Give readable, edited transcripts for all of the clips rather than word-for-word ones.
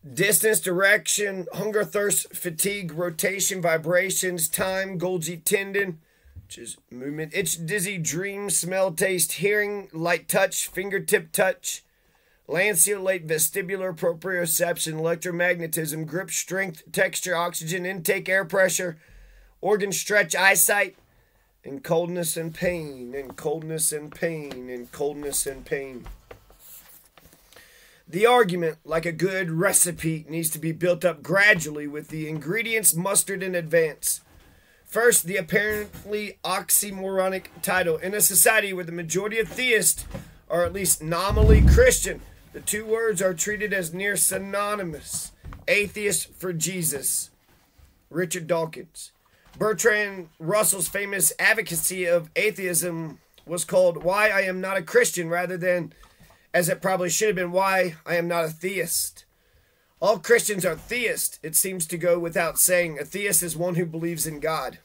Distance, direction, hunger, thirst, fatigue, rotation, vibrations, time, Golgi tendon, which is movement, itch, dizzy, dream, smell, taste, hearing, light touch, fingertip touch, lanceolate, vestibular, proprioception, electromagnetism, grip, strength, texture, oxygen, intake, air pressure, organ stretch, eyesight, and coldness and pain, and coldness and pain, and coldness and pain. The argument, like a good recipe, needs to be built up gradually with the ingredients mustered in advance. First, the apparently oxymoronic title. In a society where the majority of theists are at least nominally Christian, the two words are treated as near synonymous. Atheist for Jesus. Richard Dawkins. Bertrand Russell's famous advocacy of atheism was called Why I Am Not a Christian, rather than, as it probably should have been, Why I Am Not a Theist. All Christians are theists. It seems to go without saying. A theist is one who believes in God.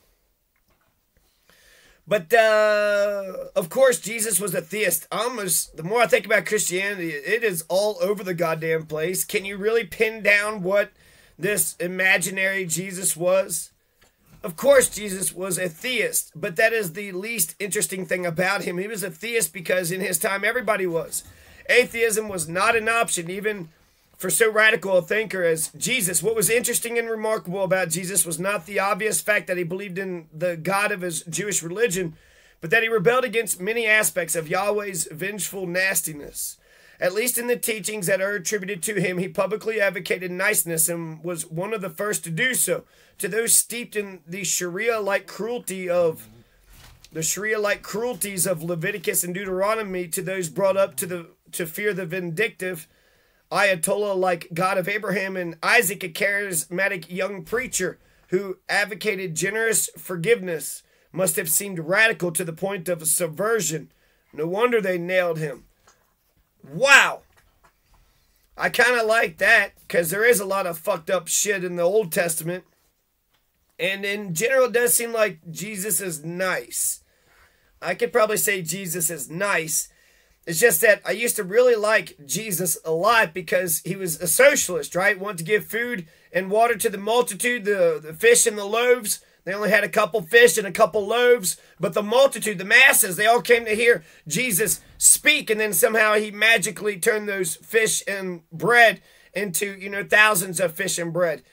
But, of course, Jesus was a theist. The more I think about Christianity, it is all over the goddamn place. Can you really pin down what this imaginary Jesus was? Of course, Jesus was a theist, but that is the least interesting thing about him. He was a theist because in his time, everybody was. Atheism was not an option, even for so radical a thinker as Jesus. What was interesting and remarkable about Jesus was not the obvious fact that he believed in the God of his Jewish religion, but that he rebelled against many aspects of Yahweh's vengeful nastiness. At least in the teachings that are attributed to him, he publicly advocated niceness and was one of the first to do so. To those steeped in the Sharia-like cruelties of Leviticus and Deuteronomy, to those brought up to fear the vindictive Ayatollah-like God of Abraham and Isaac, a charismatic young preacher who advocated generous forgiveness, must have seemed radical to the point of subversion. No wonder they nailed him. Wow! I kind of like that, because there is a lot of fucked up shit in the Old Testament. And in general, it does seem like Jesus is nice. I could probably say Jesus is nice. It's just that I used to really like Jesus a lot because he was a socialist, right? Wanted to give food and water to the multitude, the fish and the loaves. They only had a couple fish and a couple loaves, but the multitude, the masses, they all came to hear Jesus speak, and then somehow he magically turned those fish and bread into, thousands of fish and bread.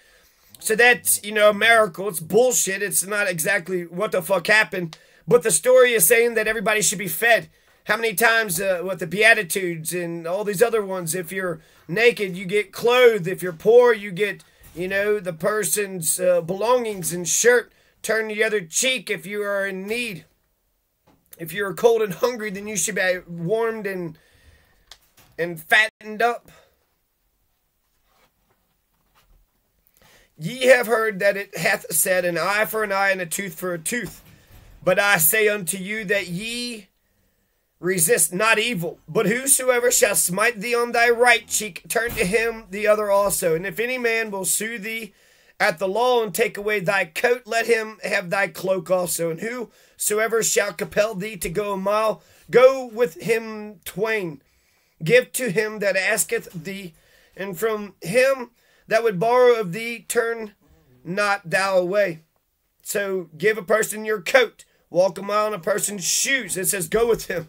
So that's, a miracle. It's bullshit. It's not exactly what the fuck happened, but the story is saying that everybody should be fed. How many times, with the Beatitudes and all these other ones, if you're naked, you get clothed. If you're poor, you get, the person's belongings and shirt. Turn the other cheek if you are in need. If you are cold and hungry, then you should be warmed and fattened up. Ye have heard that it hath said, an eye for an eye and a tooth for a tooth. But I say unto you that ye resist not evil, but whosoever shall smite thee on thy right cheek, turn to him the other also. And if any man will sue thee at the law and take away thy coat, let him have thy cloak also. And whosoever shall compel thee to go a mile, go with him twain. Give to him that asketh thee, and from him that would borrow of thee, turn not thou away. So give a person your coat, walk a mile in a person's shoes. It says go with him.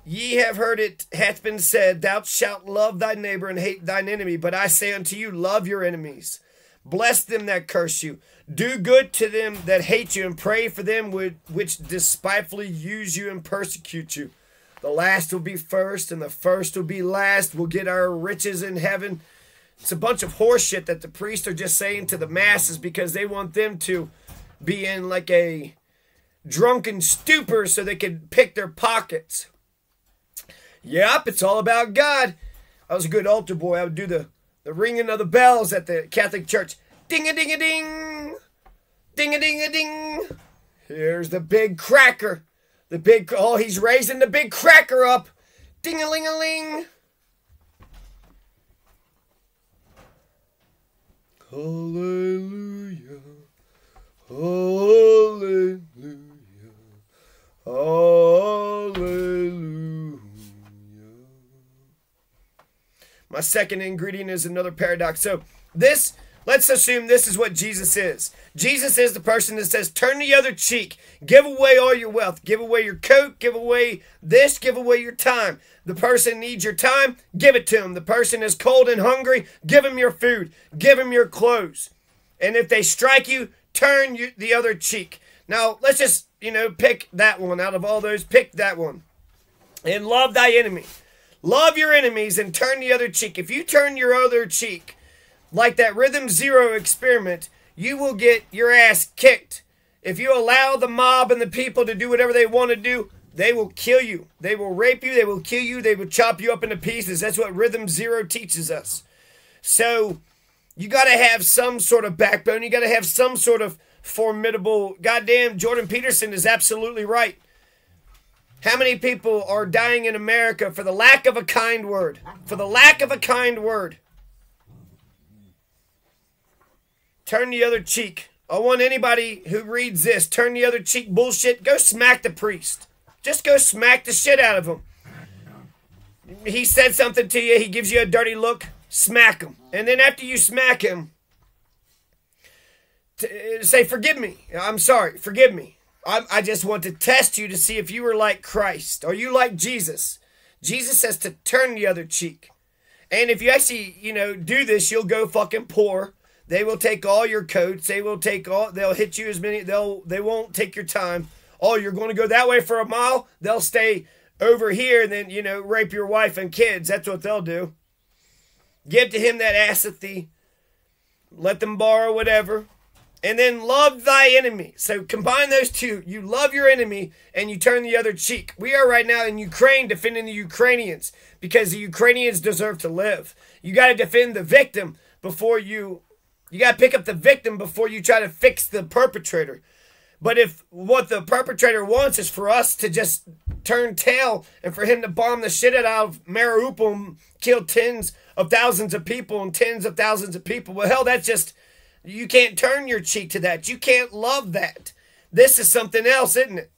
Ye have heard it hath been said, thou shalt love thy neighbor and hate thine enemy. But I say unto you, love your enemies. Bless them that curse you. Do good to them that hate you, and pray for them which despitefully use you and persecute you. The last will be first, and the first will be last. We'll get our riches in heaven. It's a bunch of horse shit that the priests are just saying to the masses because they want them to be in like a drunken stupor so they can pick their pockets. Yep, it's all about God. I was a good altar boy. I would do the ringing of the bells at the Catholic Church. Ding-a-ding-a-ding. Ding-a-ding-a-ding. Here's the big cracker. He's raising the big cracker up. Ding-a-ling-a-ling. Hallelujah. Hallelujah. Hallelujah. My second ingredient is another paradox. So this, let's assume this is what Jesus is. Jesus is the person that says, turn the other cheek. Give away all your wealth. Give away your coat. Give away this. Give away your time. The person needs your time. Give it to him. The person is cold and hungry. Give him your food. Give him your clothes. And if they strike you, turn the other cheek. Now, let's just, pick that one. Out of all those, pick that one. And love thy enemy. Love your enemies and turn the other cheek. If you turn your other cheek, like that Rhythm Zero experiment, you will get your ass kicked. If you allow the mob and the people to do whatever they want to do, they will kill you. They will rape you. They will kill you. They will chop you up into pieces. That's what Rhythm Zero teaches us. So you got to have some sort of backbone. You got to have some sort of formidable. Goddamn, Jordan Peterson is absolutely right. How many people are dying in America for the lack of a kind word? For the lack of a kind word. Turn the other cheek. I want anybody who reads this, turn the other cheek bullshit, go smack the priest. Just go smack the shit out of him. He said something to you, he gives you a dirty look, smack him. And then after you smack him, say, forgive me. I'm sorry, forgive me. I just want to test you to see if you are like Christ. Are you like Jesus? Jesus says to turn the other cheek. And if you actually, do this, you'll go fucking poor. They will take all your coats. They will take all, they'll hit you as many, they won't take your time. Oh, you're going to go that way for a mile? They'll stay over here and then, rape your wife and kids. That's what they'll do. Give to him that assethy. Let them borrow whatever. And then love thy enemy. So combine those two. You love your enemy and you turn the other cheek. We are right now in Ukraine defending the Ukrainians because the Ukrainians deserve to live. You got to defend the victim before you got to pick up the victim before you try to fix the perpetrator. But if what the perpetrator wants is for us to just turn tail and for him to bomb the shit out of Mariupol and kill tens of thousands of people and tens of thousands of people, well, hell, that's just... You can't turn your cheek to that. You can't love that. This is something else, isn't it?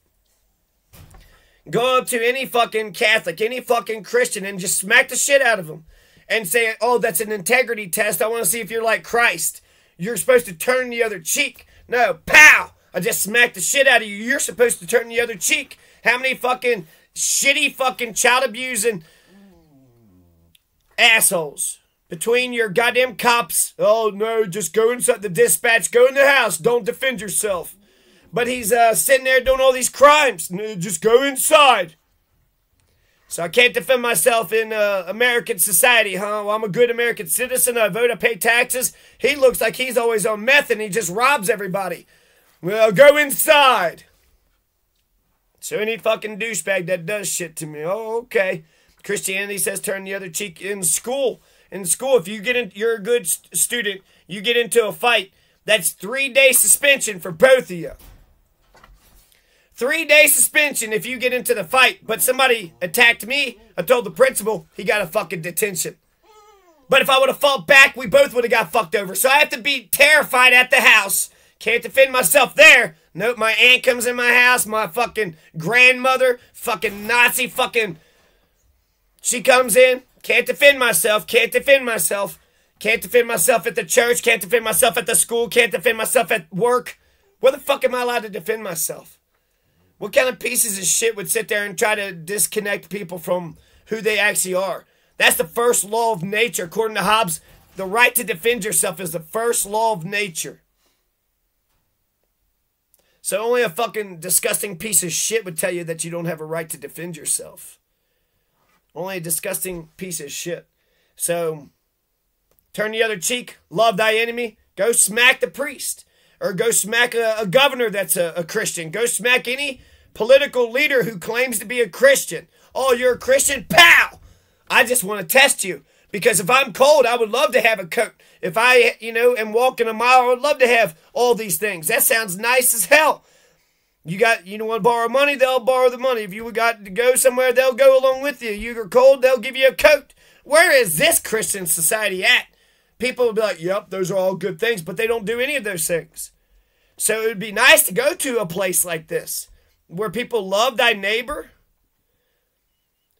Go up to any fucking Catholic, any fucking Christian, and just smack the shit out of them. And say, oh, that's an integrity test. I want to see if you're like Christ. You're supposed to turn the other cheek. No, pow! I just smacked the shit out of you. You're supposed to turn the other cheek. How many fucking shitty fucking child abusing assholes? Between your goddamn cops, oh no, just go inside the dispatch, go in the house, don't defend yourself. But he's sitting there doing all these crimes, no, just go inside. So I can't defend myself in American society, huh? Well, I'm a good American citizen, I vote, I pay taxes. He looks like he's always on meth and he just robs everybody. Well, go inside. So any fucking douchebag that does shit to me, oh, okay. Christianity says turn the other cheek in school. In school, if you get in, you're a good student, you get into a fight, that's 3-day suspension for both of you. 3-day suspension if you get into the fight. But somebody attacked me, I told the principal, he got a fucking detention. But if I would have fought back, we both would have got fucked over. So I have to be terrified at the house. Can't defend myself there. Nope, my aunt comes in my house, my fucking grandmother, fucking Nazi fucking... She comes in. Can't defend myself. Can't defend myself. Can't defend myself at the church. Can't defend myself at the school. Can't defend myself at work. Where the fuck am I allowed to defend myself? What kind of pieces of shit would sit there and try to disconnect people from who they actually are? That's the first law of nature. According to Hobbes, the right to defend yourself is the first law of nature. So only a fucking disgusting piece of shit would tell you that you don't have a right to defend yourself. Only a disgusting piece of shit. So, turn the other cheek, love thy enemy, go smack the priest. Or go smack a governor that's a Christian. Go smack any political leader who claims to be a Christian. Oh, you're a Christian? Pow! I just want to test you. Because if I'm cold, I would love to have a coat. If I, am walking a mile, I would love to have all these things. That sounds nice as hell. You want to borrow money, they'll borrow the money. If you got to go somewhere, they'll go along with you. You're cold, they'll give you a coat. Where is this Christian society at? People will be like, yep, those are all good things, but they don't do any of those things. So it would be nice to go to a place like this, where people love thy neighbor.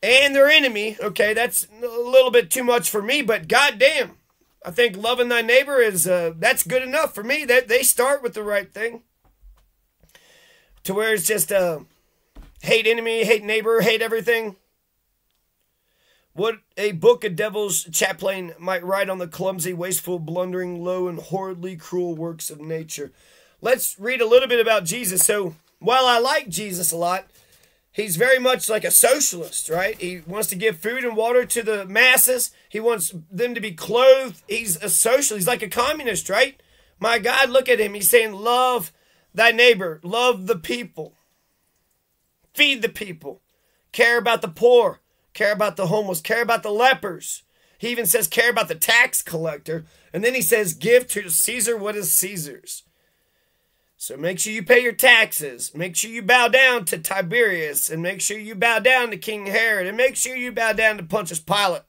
and their enemy. Okay, that's a little bit too much for me, but goddamn, I think loving thy neighbor is that's good enough for me. That they start with the right thing. To where it's just hate enemy, hate neighbor, hate everything. What a book a devil's chaplain might write on the clumsy, wasteful, blundering, low, and horridly cruel works of nature. Let's read a little bit about Jesus. So, while I like Jesus a lot, he's very much like a socialist, right? He wants to give food and water to the masses. He wants them to be clothed. He's a socialist. He's like a communist, right? My God, look at him. He's saying, love thy neighbor. Love the people. Feed the people. Care about the poor. Care about the homeless. Care about the lepers. He even says care about the tax collector. And then he says give to Caesar what is Caesar's. So make sure you pay your taxes. Make sure you bow down to Tiberius. And make sure you bow down to King Herod. And make sure you bow down to Pontius Pilate.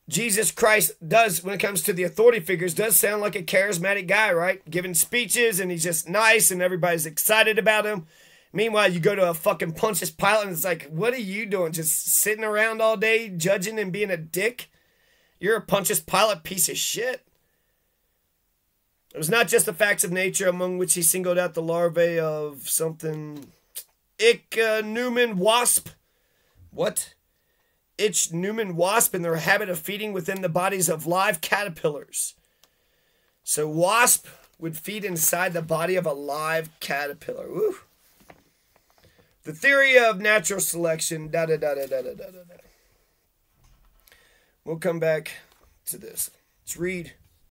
Jesus Christ does, when it comes to the authority figures, does sound like a charismatic guy, right? Giving speeches and he's just nice and everybody's excited about him. Meanwhile, you go to a fucking Pontius Pilate and it's like, what are you doing? Just sitting around all day judging and being a dick? You're a Pontius Pilate piece of shit. It was not just the facts of nature among which he singled out the larvae of something. Newman wasp. What? Newman wasp in their habit of feeding within the bodies of live caterpillars. So wasp would feed inside the body of a live caterpillar. Woo. The theory of natural selection. We'll come back to this. Let's read